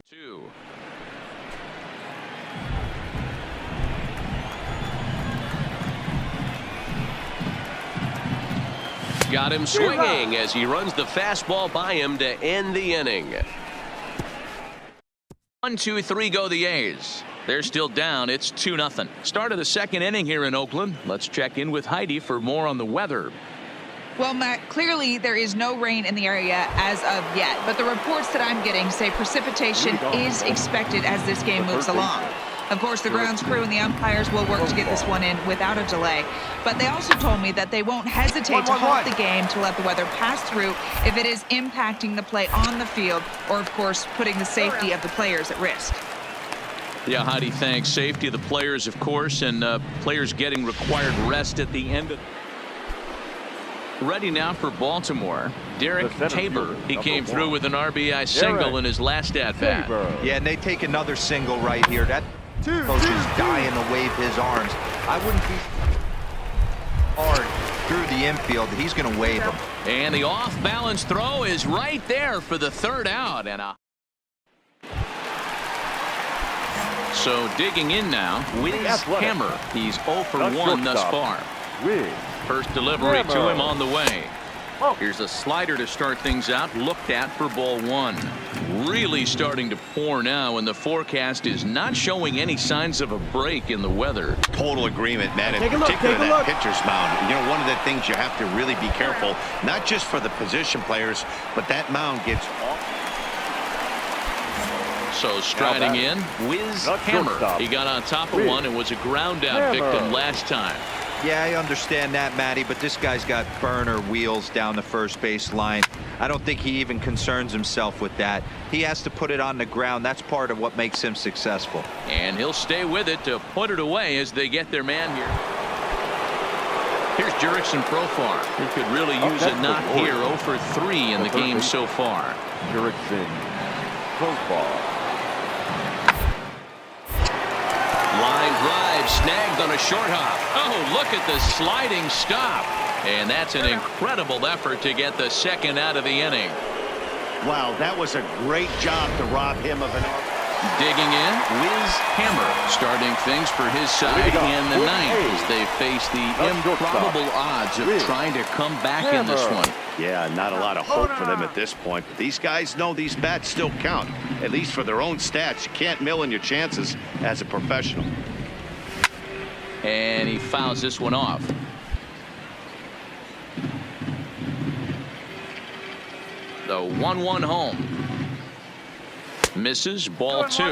2. Got him swinging as he runs the fastball by him to end the inning. 1, 2, 3 go the A's. They're still down. It's 2-0. Start of the second inning here in Oakland. Let's check in with Heidi for more on the weather. Well, Matt, clearly there is no rain in the area as of yet, but the reports that I'm getting say precipitation is expected as this game moves along. Of course, the grounds crew and the umpires will work to get this one in without a delay, but they also told me that they won't hesitate to halt the game to let the weather pass through if it is impacting the play on the field or, of course, putting the safety of the players at risk. Yeah, Heidi, thanks. Safety of the players, of course, and players getting required rest at the end of. Ready now for Baltimore, Derek Tabor. He came through with an RBI single in his last at-bat. Yeah, and they take another single right here. That coach is dying to wave his arms. I wouldn't be hard through the infield. He's going to wave them. And the off-balance throw is right there for the third out. So digging in now, Wiz Hammer. He's 0 for 1 thus far. First delivery to him on the way. Here's a slider to start things out. Looked at for ball 1. Really starting to pour now, and the forecast is not showing any signs of a break in the weather. Total agreement, man. In particular, that pitcher's mound. You know, one of the things you have to really be careful, not just for the position players, but that mound gets off. So striding in, Wiz Hammer. He got on top of one and was a ground out victim last time. Yeah, I understand that, Matty, but this guy's got burner wheels down the first base line. I don't think he even concerns himself with that. He has to put it on the ground. That's part of what makes him successful. And he'll stay with it to put it away as they get their man here. Here's Jurickson Profar. He could really use a knock here. 0 for 3 in the game so far. Jurickson Profar. Line drive snagged on a short hop. Oh, look at the sliding stop. And that's an incredible effort to get the second out of the inning. Wow, that was a great job to rob him of an. Digging in, Wiz Hammer starting things for his side in the ninth as they face the improbable odds of trying to come back in this one. Yeah, not a lot of hope for them at this point. But these guys know these bats still count, at least for their own stats. You can't mill in your chances as a professional. And he fouls this one off. The 1-1 home. Misses, ball 2.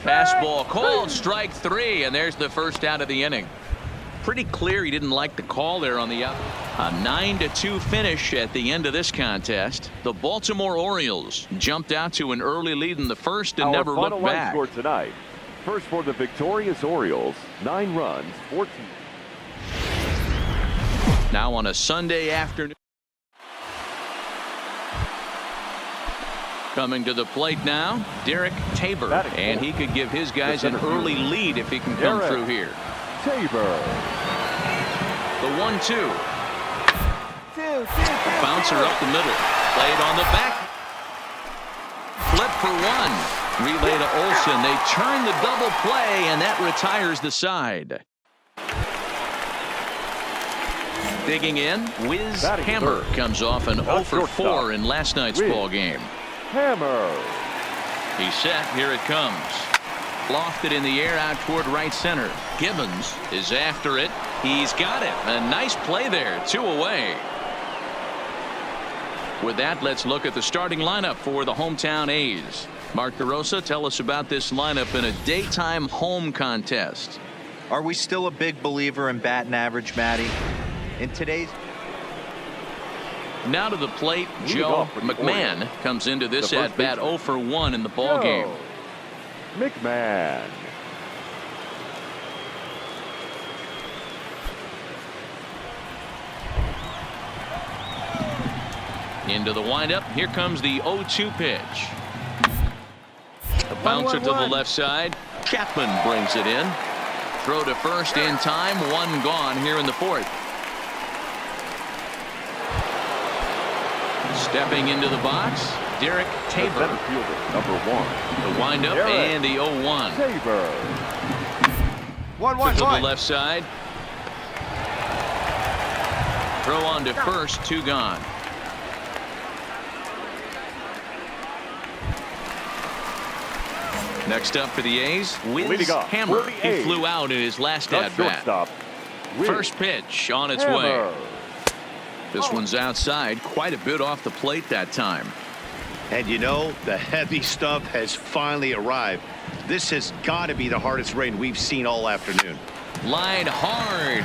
Fastball called, strike 3, and there's the first out of the inning. Pretty clear he didn't like the call there on the up. A 9-2 finish at the end of this contest. The Baltimore Orioles jumped out to an early lead in the first and never looked back. Score tonight. First for the victorious Orioles, 9 runs, 14. Now on a Sunday afternoon. Coming to the plate now, Derek Tabor, and he could give his guys an early lead if he can come through here. Tabor. The 1-2. Bouncer up the middle. Played on the back. Flip for 1. Relay to Olsen. They turn the double play, and that retires the side. Digging in, Wiz Hammer comes off an 0 for 4 in last night's ball game. Hammer. He's set. Here it comes. Lofted in the air out toward right center. Gibbons is after it. He's got it. A nice play there. 2 away. With that, let's look at the starting lineup for the hometown A's. Mark DeRosa, tell us about this lineup in a daytime home contest. Are we still a big believer in batting average, Matty? In today's. Now to the plate, Joe McMahon comes into this at bat 0 for 1 in the ball game. McMahon. Into the windup. Here comes the 0-2 pitch. A bouncer to the left side. Chapman brings it in. Throw to first in time. One gone here in the fourth. Stepping into the box, Derek Tabor. Number 1. The windup and the 0-1. Tabor. 1-1 to the left side. Throw on to first, 2 gone. Next up for the A's, Wiz Hammer. He flew out in his last at-bat. First pitch on its way. This one's outside, quite a bit off the plate that time. And you know, the heavy stuff has finally arrived. This has got to be the hardest rain we've seen all afternoon. Line hard,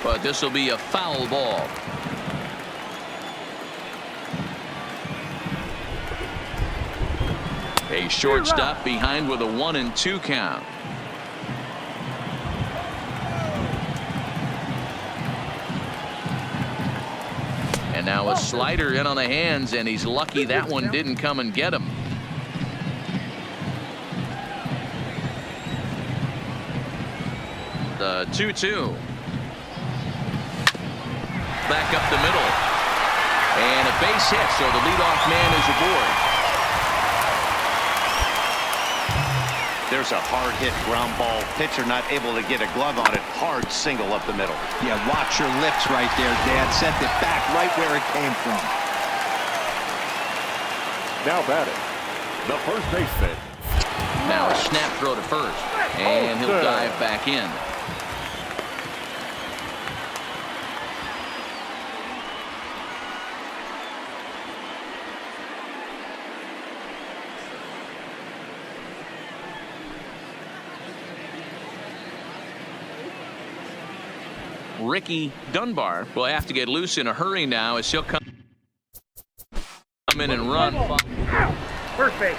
but this will be a foul ball. A shortstop behind with a 1-2 count. And now a slider in on the hands, and he's lucky that one didn't come and get him. The 2-2. Back up the middle. And a base hit, so the leadoff man is aboard. There's a hard hit ground ball. Pitcher not able to get a glove on it. Hard single up the middle. Yeah, watch your lips right there, Dad. Sent it back right where it came from. Now batting, the first baseman. Now a snap throw to first, and he'll dive back in. Ricky Dunbar will have to get loose in a hurry now as he'll come in and run. First base.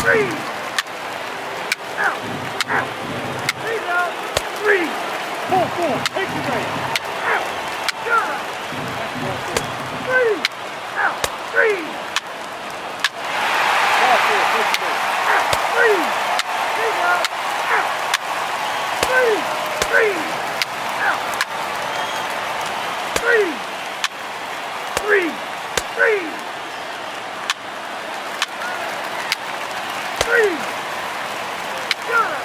3. Out. 3. 4. Take the base. Out. Got it. 3. Out. 3. 3. Take out. Out. 3. Out. 3. 3. 3. Got it.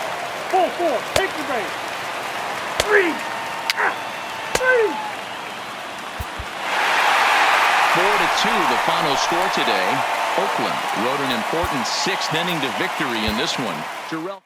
4. Take the base. 3. Out. 3. 4-2 the final score today. Oakland rode an important 6th inning to victory in this one. Jarrell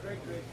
records.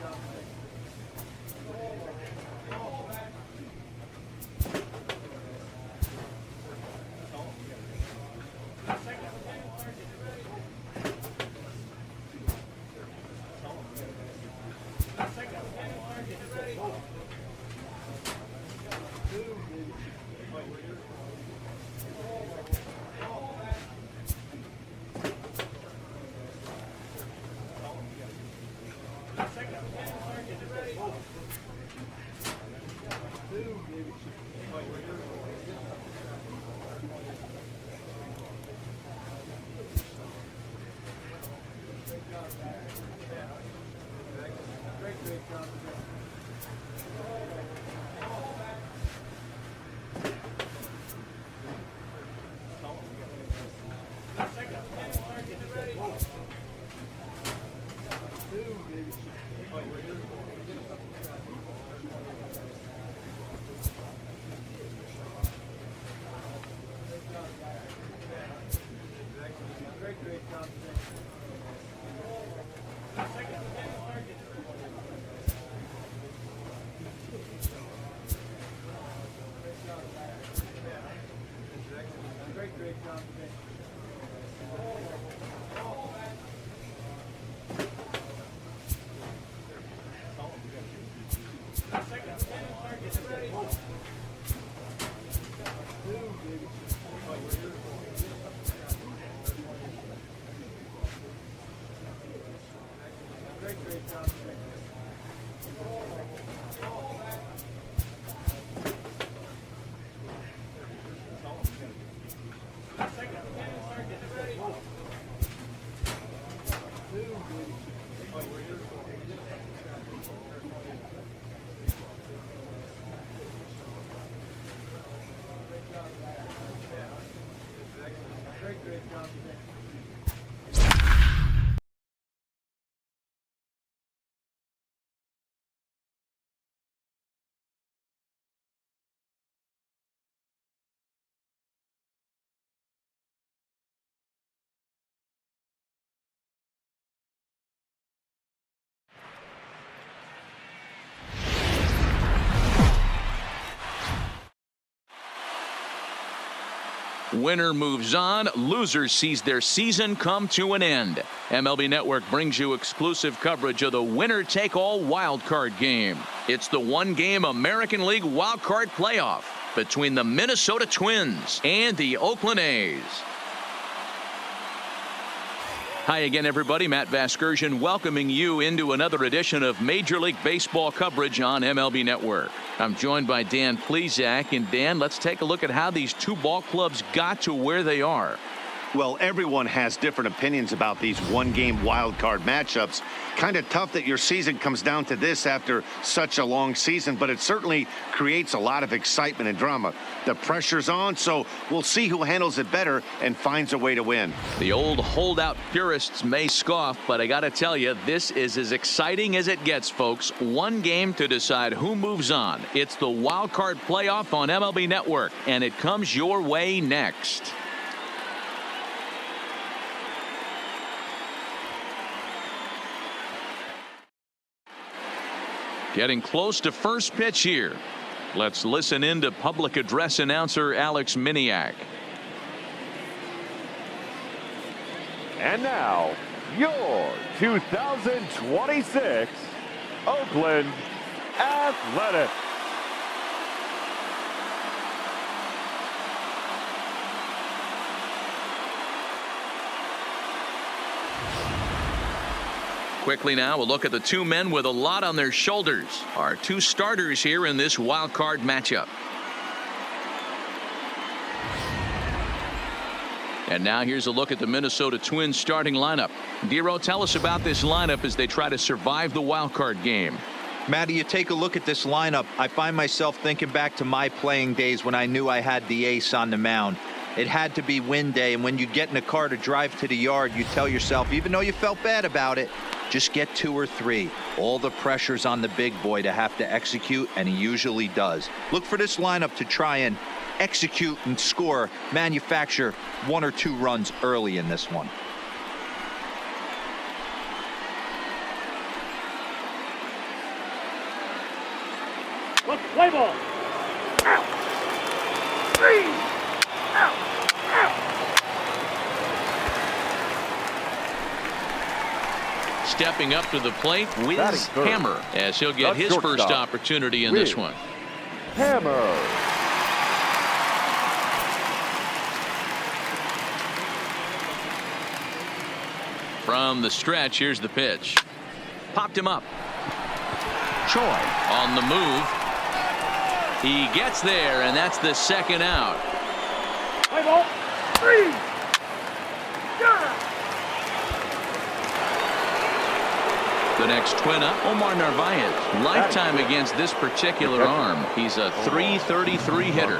Winner moves on. Loser sees their season come to an end. MLB Network brings you exclusive coverage of the winner-take-all wildcard game. It's the one-game American League wildcard playoff between the Minnesota Twins and the Oakland A's. Hi again, everybody. Matt Vasgersian welcoming you into another edition of Major League Baseball coverage on MLB Network. I'm joined by Dan Plesac. And Dan, let's take a look at how these two ball clubs got to where they are. Well, everyone has different opinions about these one-game wild card matchups. Kind of tough that your season comes down to this after such a long season, but it certainly creates a lot of excitement and drama. The pressure's on, so we'll see who handles it better and finds a way to win. The old holdout purists may scoff, but I got to tell you, this is as exciting as it gets, folks. One game to decide who moves on. It's the wild card playoff on MLB Network, and it comes your way next. Getting close to first pitch here. Let's listen in to public address announcer Alex Miniak. And now, your 2026 Oakland Athletics. Quickly now, we'll look at the two men with a lot on their shoulders. Our two starters here in this wild card matchup. And now here's a look at the Minnesota Twins starting lineup. Dero, tell us about this lineup as they try to survive the wild card game. Matty, you take a look at this lineup. I find myself thinking back to my playing days when I knew I had the ace on the mound. It had to be win day, and when you get in a car to drive to the yard, you tell yourself, even though you felt bad about it, just get 2 or 3. All the pressure's on the big boy to have to execute, and he usually does. Look for this lineup to try and execute and score, manufacture 1 or 2 runs early in this one. Let's play ball. Out. 3. Out. Stepping up to the plate, Wiz Hammer, as he'll get his first opportunity in this one. Hammer. From the stretch, here's the pitch. Popped him up. Choi on the move. He gets there, and that's the second out. Play ball. 3. The next twin up, Omar Narvaez. Lifetime against this particular arm. He's a .333 hitter.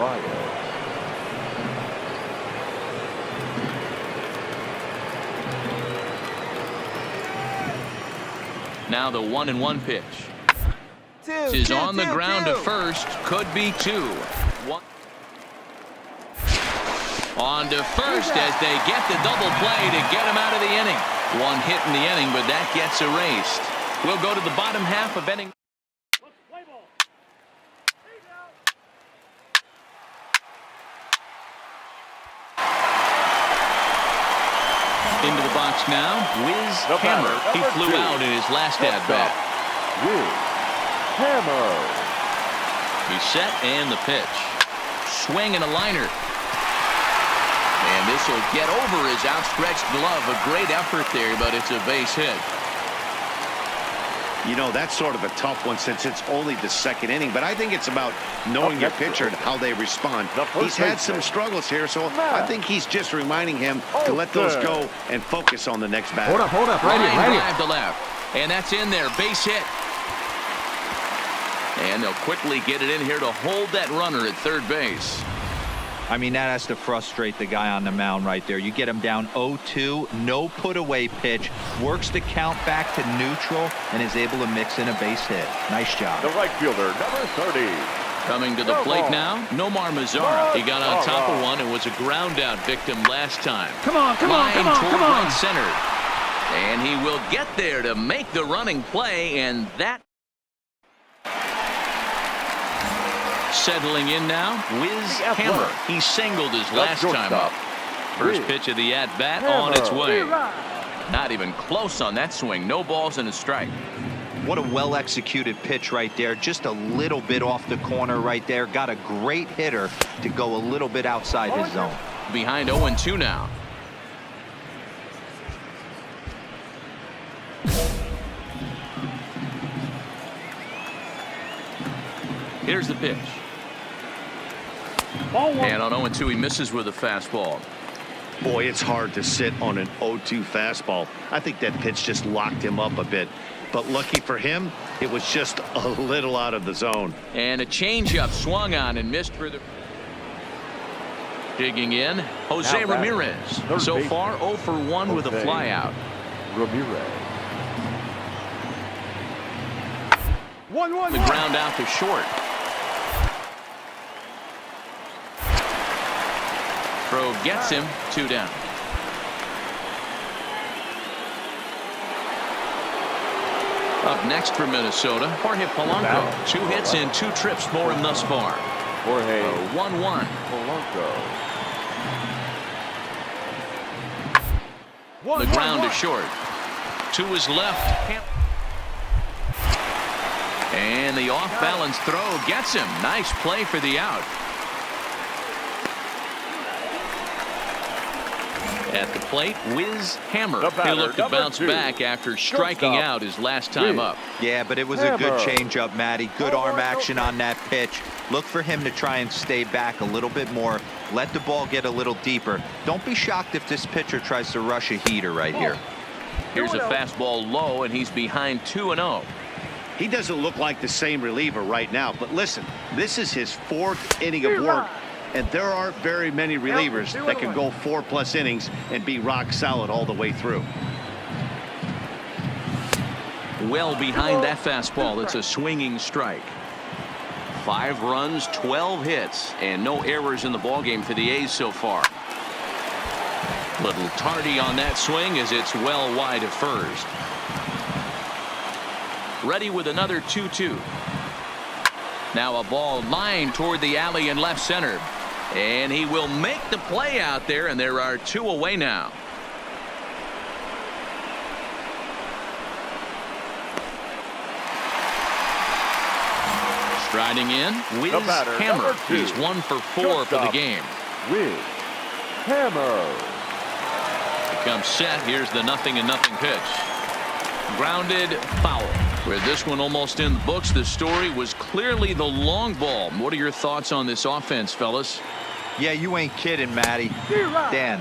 Now the 1-1 pitch. Is on the ground to first. Could be 2. One. On to first as they get the double play to get him out of the inning. 1 hit in the inning, but that gets erased. We'll go to the bottom half of inning. Into the box now, Wiz Hammer. He flew out in his last at-bat. Wiz Hammer. He's set and the pitch. Swing and a liner. And this will get over his outstretched glove. A great effort there, but it's a base hit. You know, that's sort of a tough one since it's only the 2nd inning, but I think it's about knowing your pitcher and how they respond. He's had some struggles here, so I think he's just reminding him to let those go and focus on the next batter. Hold up, right here. Drive to left, and that's in there, base hit. And they'll quickly get it in here to hold that runner at third base. I mean, that has to frustrate the guy on the mound right there. You get him down 0-2, no put away pitch, works the count back to neutral, and is able to mix in a base hit. Nice job. The right fielder, number 30. Coming to the plate now, Nomar Mazara. He got on top of one and was a ground out victim last time. Come on. Right center. And he will get there to make the running play, and that. Settling in now, Wiz Hammer. He singled his last time up. First pitch of the at-bat on its way. Not even close on that swing. No balls and a strike. What a well-executed pitch right there. Just a little bit off the corner right there. Got a great hitter to go a little bit outside his zone. Behind 0-2 now. Here's the pitch. And on 0-2, he misses with a fastball. Boy, it's hard to sit on an 0-2 fastball. I think that pitch just locked him up a bit. But lucky for him, it was just a little out of the zone. And a changeup swung on and missed for the. Digging in, Jose Ramirez. So far, 0 for 1 with a flyout. Ramirez. The ground out to short. Throw gets him, 2 down. Up next for Minnesota, Jorge Polanco. 2 hits and 2 trips for him thus far. Jorge 1-1. Polanco. The ground to short. To his left. And the off-balance throw gets him. Nice play for the out. At the plate, Wiz Hammer. He looked to bounce back after striking out his last time up. Yeah, but it was a good changeup, Matty. Good arm action on that pitch. Look for him to try and stay back a little bit more. Let the ball get a little deeper. Don't be shocked if this pitcher tries to rush a heater right here. Here's a fastball low, and he's behind 2-0. He doesn't look like the same reliever right now, but listen, this is his 4th inning of work. And there aren't very many relievers that can go 4+ innings and be rock solid all the way through. Well behind that fastball. It's a swinging strike. 5 runs, 12 hits, and no errors in the ballgame for the A's so far. Little tardy on that swing as it's well wide of first. Ready with another 2-2. Now a ball lined toward the alley in left center. And he will make the play out there, and there are 2 away now. Striding in, Wiz Hammer. He's 1 for 4 for the game. Wiz Hammer. Becomes set. Here's the 0-0 pitch. Grounded foul. With this one almost in the books, the story was clearly the long ball. What are your thoughts on this offense, fellas? Yeah, you ain't kidding, Matty. Dan,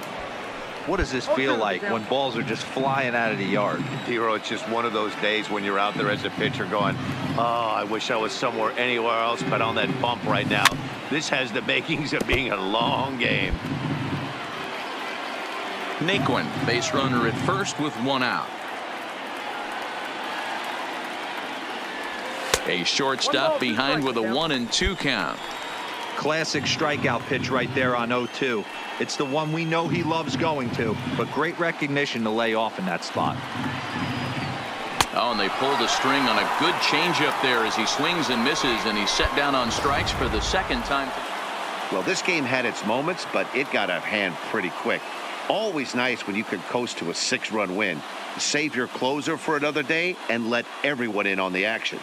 what does this feel like when balls are just flying out of the yard? Hero, it's just one of those days when you're out there as a pitcher going, oh, I wish I was somewhere anywhere else but on that bump right now. This has the makings of being a long game. Naquin, base runner at first with 1 out. A shortstop behind with a 1-2 count. Classic strikeout pitch right there on 0-2. It's the one we know he loves going to, but great recognition to lay off in that spot. Oh, and they pulled a string on a good changeup there as he swings and misses, and he's set down on strikes for the second time. Well, this game had its moments, but it got out of hand pretty quick. Always nice when you can coast to a 6-run win. Save your closer for another day and let everyone in on the action.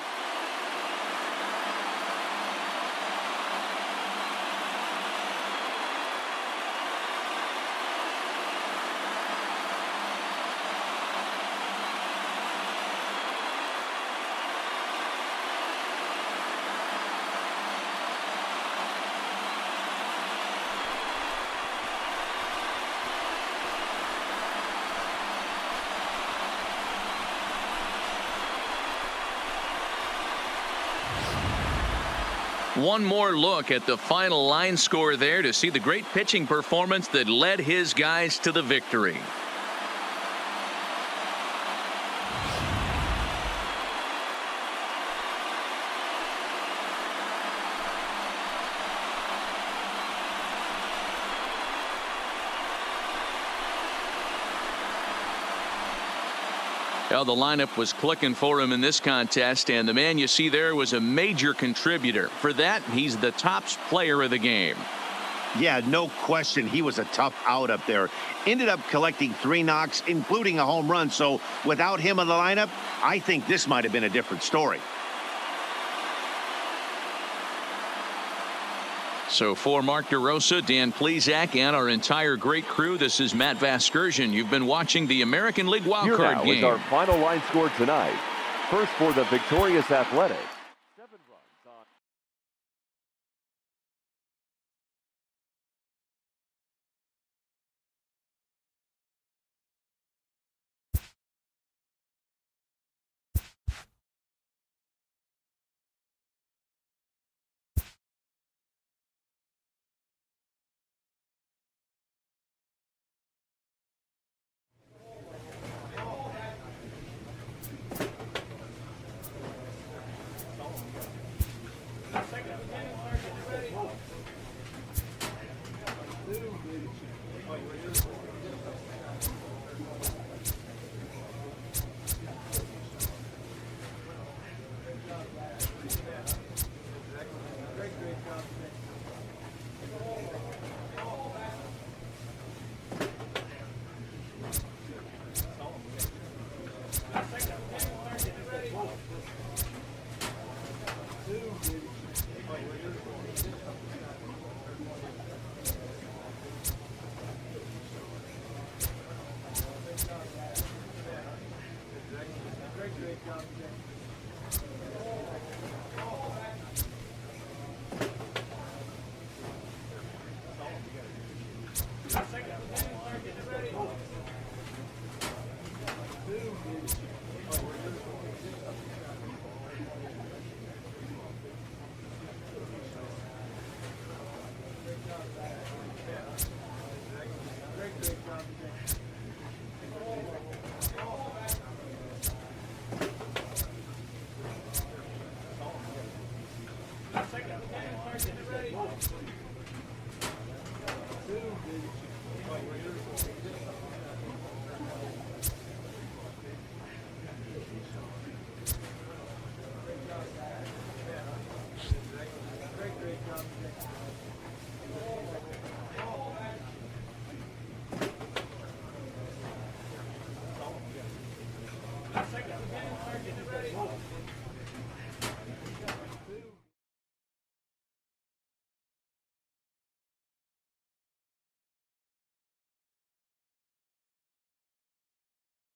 One more look at the final line score there to see the great pitching performance that led his guys to the victory. Well, the lineup was clicking for him in this contest, and the man you see there was a major contributor. For that, he's the top player of the game. Yeah, no question. He was a tough out up there. Ended up collecting 3 knocks, including a home run. So without him in the lineup, I think this might have been a different story. So for Mark DeRosa, Dan Plesac, and our entire great crew, this is Matt Vasgersian. You've been watching the American League Here wildcard now game. is our final line score tonight. First for the victorious Athletics. 7 runs on.